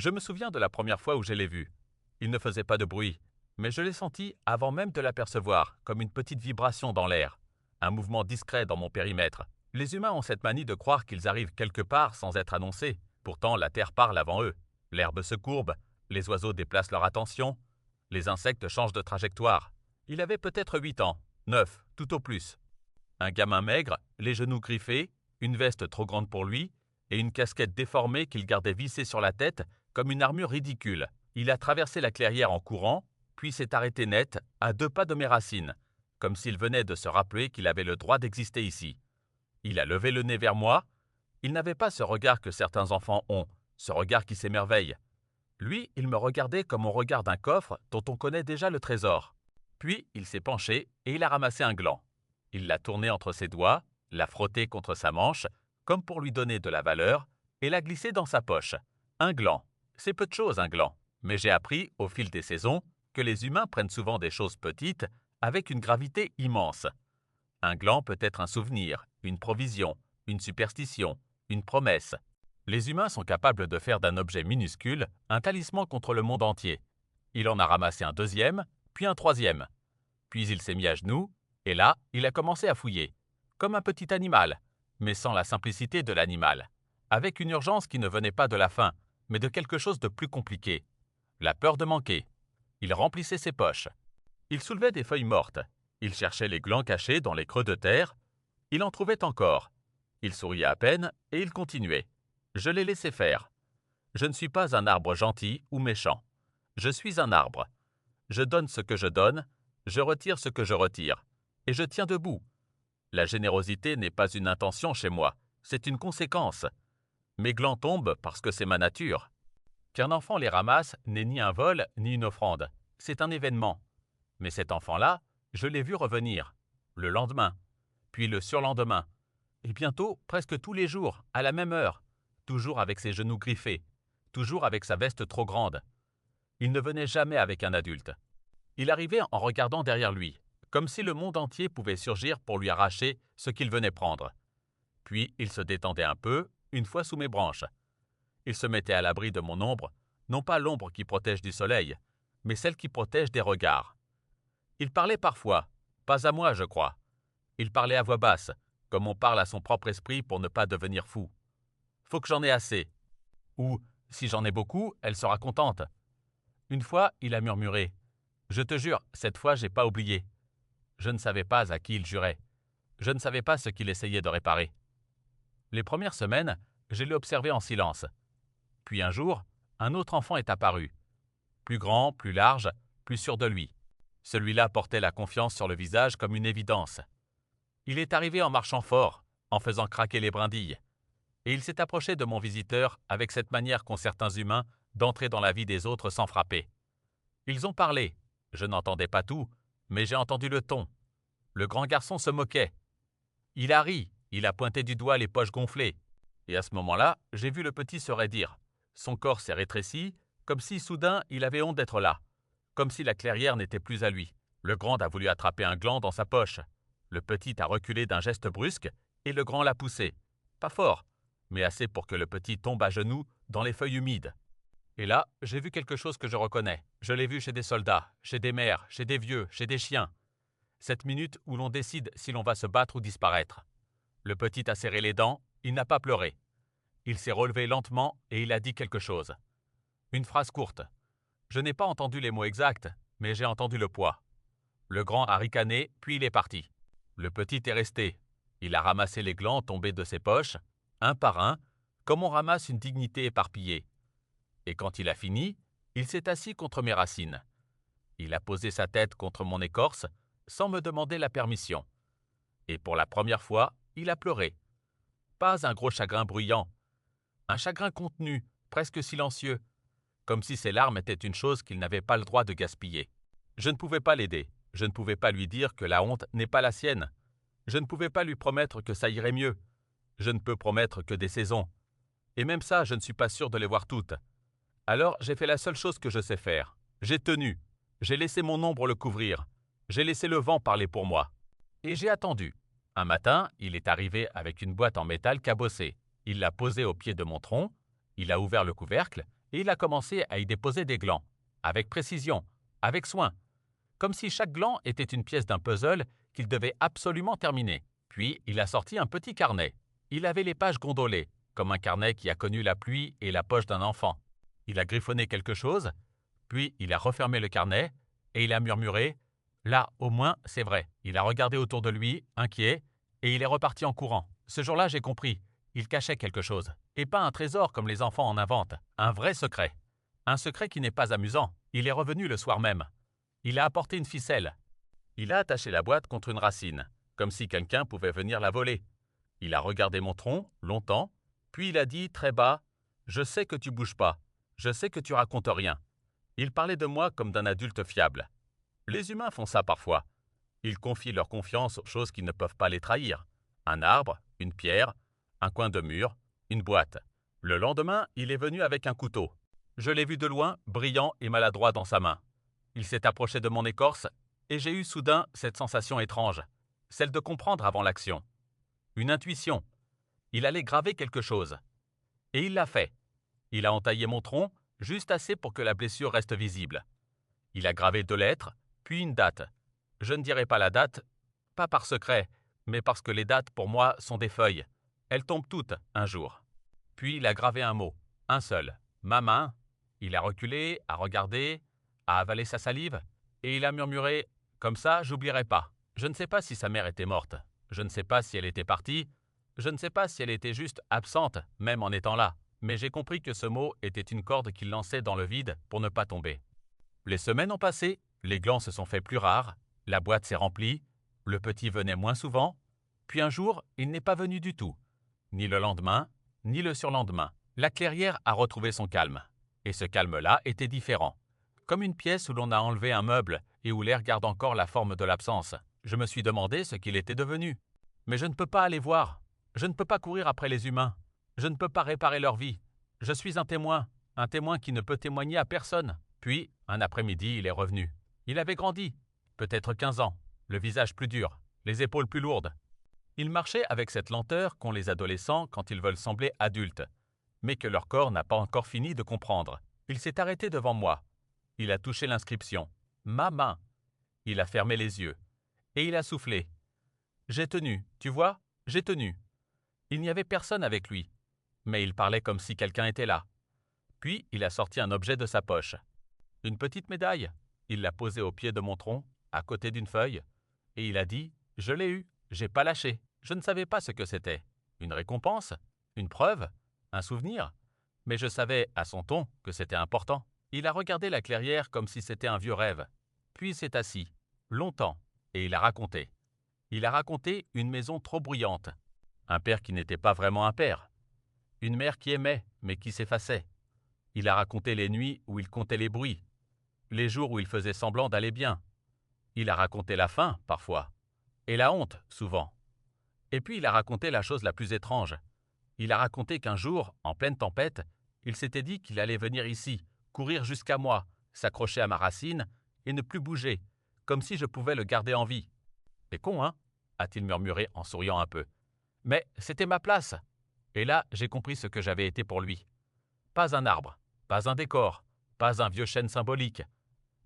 Je me souviens de la première fois où je l'ai vu. Il ne faisait pas de bruit, mais je l'ai senti avant même de l'apercevoir, comme une petite vibration dans l'air, un mouvement discret dans mon périmètre. Les humains ont cette manie de croire qu'ils arrivent quelque part sans être annoncés. Pourtant, la Terre parle avant eux. L'herbe se courbe, les oiseaux déplacent leur attention, les insectes changent de trajectoire. Il avait peut-être 8 ans, 9, tout au plus. Un gamin maigre, les genoux griffés, une veste trop grande pour lui, et une casquette déformée qu'il gardait vissée sur la tête comme une armure ridicule. Il a traversé la clairière en courant, puis s'est arrêté net, à 2 pas de mes racines, comme s'il venait de se rappeler qu'il avait le droit d'exister ici. Il a levé le nez vers moi. Il n'avait pas ce regard que certains enfants ont, ce regard qui s'émerveille. Lui, il me regardait comme on regarde un coffre dont on connaît déjà le trésor. Puis, il s'est penché et il a ramassé un gland. Il l'a tourné entre ses doigts, l'a frotté contre sa manche, comme pour lui donner de la valeur, et l'a glissé dans sa poche. Un gland. C'est peu de choses, un gland. Mais j'ai appris, au fil des saisons, que les humains prennent souvent des choses petites avec une gravité immense. Un gland peut être un souvenir, une provision, une superstition, une promesse. Les humains sont capables de faire d'un objet minuscule un talisman contre le monde entier. Il en a ramassé un deuxième, puis un troisième. Puis il s'est mis à genoux, et là, il a commencé à fouiller, comme un petit animal, mais sans la simplicité de l'animal, avec une urgence qui ne venait pas de la faim, mais de quelque chose de plus compliqué, la peur de manquer. Il remplissait ses poches. Il soulevait des feuilles mortes. Il cherchait les glands cachés dans les creux de terre. Il en trouvait encore. Il souriait à peine et il continuait. Je l'ai laissé faire. Je ne suis pas un arbre gentil ou méchant. Je suis un arbre. Je donne ce que je donne, je retire ce que je retire, et je tiens debout. La générosité n'est pas une intention chez moi, c'est une conséquence. Mes glands tombent parce que c'est ma nature. Qu'un enfant les ramasse n'est ni un vol ni une offrande, c'est un événement. Mais cet enfant-là, je l'ai vu revenir, le lendemain, puis le surlendemain, et bientôt presque tous les jours, à la même heure, toujours avec ses genoux griffés, toujours avec sa veste trop grande. Il ne venait jamais avec un adulte. Il arrivait en regardant derrière lui, comme si le monde entier pouvait surgir pour lui arracher ce qu'il venait prendre. Puis il se détendait un peu, une fois sous mes branches. Il se mettait à l'abri de mon ombre, non pas l'ombre qui protège du soleil, mais celle qui protège des regards. Il parlait parfois, pas à moi, je crois. Il parlait à voix basse, comme on parle à son propre esprit pour ne pas devenir fou. Faut que j'en ai assez. Ou, si j'en ai beaucoup, elle sera contente. Une fois, il a murmuré. Je te jure, cette fois, j'ai pas oublié. Je ne savais pas à qui il jurait. Je ne savais pas ce qu'il essayait de réparer. Les premières semaines, je l'ai observé en silence. Puis un jour, un autre enfant est apparu. Plus grand, plus large, plus sûr de lui. Celui-là portait la confiance sur le visage comme une évidence. Il est arrivé en marchant fort, en faisant craquer les brindilles. Et il s'est approché de mon visiteur avec cette manière qu'ont certains humains d'entrer dans la vie des autres sans frapper. Ils ont parlé. Je n'entendais pas tout, mais j'ai entendu le ton. Le grand garçon se moquait. Il a ri, il a pointé du doigt les poches gonflées. Et à ce moment-là, j'ai vu le petit se raidir. Son corps s'est rétréci, comme si soudain il avait honte d'être là, comme si la clairière n'était plus à lui. Le grand a voulu attraper un gland dans sa poche. Le petit a reculé d'un geste brusque, et le grand l'a poussé. Pas fort, mais assez pour que le petit tombe à genoux dans les feuilles humides. Et là, j'ai vu quelque chose que je reconnais. Je l'ai vu chez des soldats, chez des mères, chez des vieux, chez des chiens. Cette minute où l'on décide si l'on va se battre ou disparaître. Le petit a serré les dents, il n'a pas pleuré. Il s'est relevé lentement et il a dit quelque chose. Une phrase courte. Je n'ai pas entendu les mots exacts, mais j'ai entendu le poids. Le grand a ricané, puis il est parti. Le petit est resté. Il a ramassé les glands tombés de ses poches, un par un, comme on ramasse une dignité éparpillée. Et quand il a fini, il s'est assis contre mes racines. Il a posé sa tête contre mon écorce, sans me demander la permission. Et pour la première fois, il a pleuré. Pas un gros chagrin bruyant, un chagrin contenu, presque silencieux, comme si ses larmes étaient une chose qu'il n'avait pas le droit de gaspiller. Je ne pouvais pas l'aider, je ne pouvais pas lui dire que la honte n'est pas la sienne. Je ne pouvais pas lui promettre que ça irait mieux. Je ne peux promettre que des saisons. Et même ça, je ne suis pas sûr de les voir toutes. Alors j'ai fait la seule chose que je sais faire. J'ai tenu. J'ai laissé mon ombre le couvrir. J'ai laissé le vent parler pour moi. Et j'ai attendu. Un matin, il est arrivé avec une boîte en métal cabossée. Il l'a posée au pied de mon tronc, il a ouvert le couvercle et il a commencé à y déposer des glands, avec précision, avec soin, comme si chaque gland était une pièce d'un puzzle qu'il devait absolument terminer. Puis il a sorti un petit carnet. Il avait les pages gondolées, comme un carnet qui a connu la pluie et la poche d'un enfant. Il a griffonné quelque chose, puis il a refermé le carnet, et il a murmuré « Là, au moins, c'est vrai ». Il a regardé autour de lui, inquiet, et il est reparti en courant. Ce jour-là, j'ai compris. Il cachait quelque chose. Et pas un trésor comme les enfants en inventent. Un vrai secret. Un secret qui n'est pas amusant. Il est revenu le soir même. Il a apporté une ficelle. Il a attaché la boîte contre une racine, comme si quelqu'un pouvait venir la voler. Il a regardé mon tronc, longtemps, puis il a dit très bas « Je sais que tu bouges pas. Je sais que tu racontes rien. » Il parlait de moi comme d'un adulte fiable. Les humains font ça parfois. Ils confient leur confiance aux choses qui ne peuvent pas les trahir. Un arbre, une pierre, un coin de mur, une boîte. Le lendemain, il est venu avec un couteau. Je l'ai vu de loin, brillant et maladroit dans sa main. Il s'est approché de mon écorce et j'ai eu soudain cette sensation étrange, celle de comprendre avant l'action. Une intuition. Il allait graver quelque chose. Et il l'a fait. Il a entaillé mon tronc, juste assez pour que la blessure reste visible. Il a gravé 2 lettres, puis une date. Je ne dirai pas la date, pas par secret, mais parce que les dates pour moi sont des feuilles. Elles tombent toutes un jour. Puis il a gravé un mot, un seul, ma main. Il a reculé, a regardé, a avalé sa salive, et il a murmuré « Comme ça, j'oublierai pas ». Je ne sais pas si sa mère était morte. Je ne sais pas si elle était partie. Je ne sais pas si elle était juste absente, même en étant là. Mais j'ai compris que ce mot était une corde qu'il lançait dans le vide pour ne pas tomber. Les semaines ont passé, les glands se sont faits plus rares, la boîte s'est remplie, le petit venait moins souvent, puis un jour, il n'est pas venu du tout. Ni le lendemain, ni le surlendemain. La clairière a retrouvé son calme. Et ce calme-là était différent. Comme une pièce où l'on a enlevé un meuble et où l'air garde encore la forme de l'absence. Je me suis demandé ce qu'il était devenu. Mais je ne peux pas aller voir. Je ne peux pas courir après les humains. Je ne peux pas réparer leur vie. Je suis un témoin qui ne peut témoigner à personne. Puis, un après-midi, il est revenu. Il avait grandi, peut-être 15 ans, le visage plus dur, les épaules plus lourdes. Il marchait avec cette lenteur qu'ont les adolescents quand ils veulent sembler adultes, mais que leur corps n'a pas encore fini de comprendre. Il s'est arrêté devant moi. Il a touché l'inscription. Ma main. Il a fermé les yeux. Et il a soufflé. J'ai tenu, tu vois, j'ai tenu. Il n'y avait personne avec lui, mais il parlait comme si quelqu'un était là. Puis il a sorti un objet de sa poche. Une petite médaille. Il l'a posée au pied de mon tronc, à côté d'une feuille, et il a dit « Je l'ai eue, j'ai pas lâché. Je ne savais pas ce que c'était. Une récompense? Une preuve? Un souvenir? Mais je savais, à son ton, que c'était important. » Il a regardé la clairière comme si c'était un vieux rêve. Puis il s'est assis, longtemps, et il a raconté. Il a raconté une maison trop bruyante. Un père qui n'était pas vraiment un père. Une mère qui aimait, mais qui s'effaçait. Il a raconté les nuits où il comptait les bruits. Les jours où il faisait semblant d'aller bien. Il a raconté la faim, parfois. Et la honte, souvent. Et puis il a raconté la chose la plus étrange. Il a raconté qu'un jour, en pleine tempête, il s'était dit qu'il allait venir ici, courir jusqu'à moi, s'accrocher à ma racine et ne plus bouger, comme si je pouvais le garder en vie. « C'est con, hein ?» a-t-il murmuré en souriant un peu. Mais c'était ma place. Et là, j'ai compris ce que j'avais été pour lui. Pas un arbre, pas un décor, pas un vieux chêne symbolique.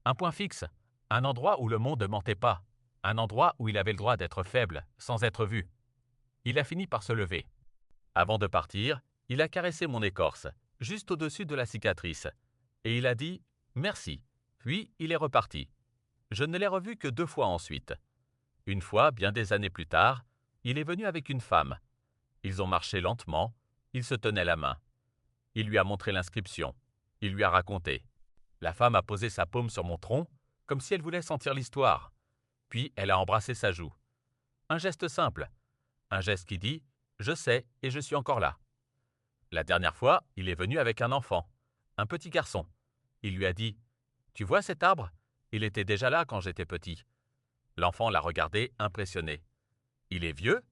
Un point fixe, un endroit où le monde ne mentait pas, un endroit où il avait le droit d'être faible, sans être vu. Il a fini par se lever. Avant de partir, il a caressé mon écorce, juste au-dessus de la cicatrice, et il a dit « Merci ». Puis il est reparti. Je ne l'ai revu que 2 fois ensuite. Une fois, bien des années plus tard, il est venu avec une femme. Ils ont marché lentement, ils se tenaient la main. Il lui a montré l'inscription. Il lui a raconté. La femme a posé sa paume sur mon tronc, comme si elle voulait sentir l'histoire. Puis elle a embrassé sa joue. Un geste simple. Un geste qui dit « Je sais et je suis encore là ». La dernière fois, il est venu avec un enfant, un petit garçon. Il lui a dit « Tu vois cet arbre? Il était déjà là quand j'étais petit. » L'enfant l'a regardé, impressionné. « Il est vieux?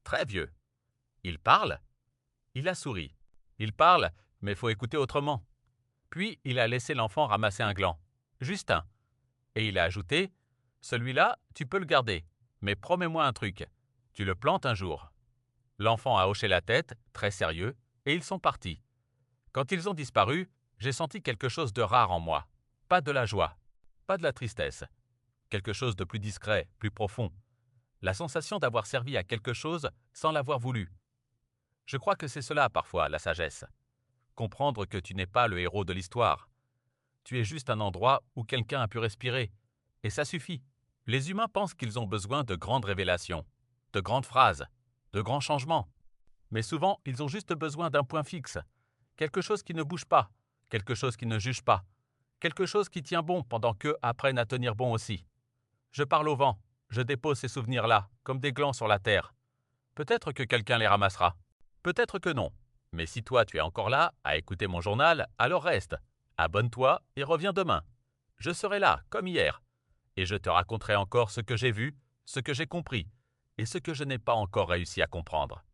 Très vieux. Il parle? » Il a souri. « Il parle, mais faut écouter autrement. » Puis il a laissé l'enfant ramasser un gland. Juste un. Et il a ajouté « Celui-là, tu peux le garder, mais promets-moi un truc. Tu le plantes un jour. » L'enfant a hoché la tête, très sérieux, et ils sont partis. Quand ils ont disparu, j'ai senti quelque chose de rare en moi. Pas de la joie, pas de la tristesse. Quelque chose de plus discret, plus profond. La sensation d'avoir servi à quelque chose sans l'avoir voulu. Je crois que c'est cela parfois, la sagesse. Comprendre que tu n'es pas le héros de l'histoire. Tu es juste un endroit où quelqu'un a pu respirer. Et ça suffit. Les humains pensent qu'ils ont besoin de grandes révélations, de grandes phrases, de grands changements. Mais souvent, ils ont juste besoin d'un point fixe. Quelque chose qui ne bouge pas, quelque chose qui ne juge pas, quelque chose qui tient bon pendant qu'eux apprennent à tenir bon aussi. Je parle au vent, je dépose ces souvenirs-là, comme des glands sur la terre. Peut-être que quelqu'un les ramassera. Peut-être que non. Mais si toi tu es encore là, à écouter mon journal, alors reste. Abonne-toi et reviens demain. Je serai là, comme hier. Et je te raconterai encore ce que j'ai vu, ce que j'ai compris, et ce que je n'ai pas encore réussi à comprendre.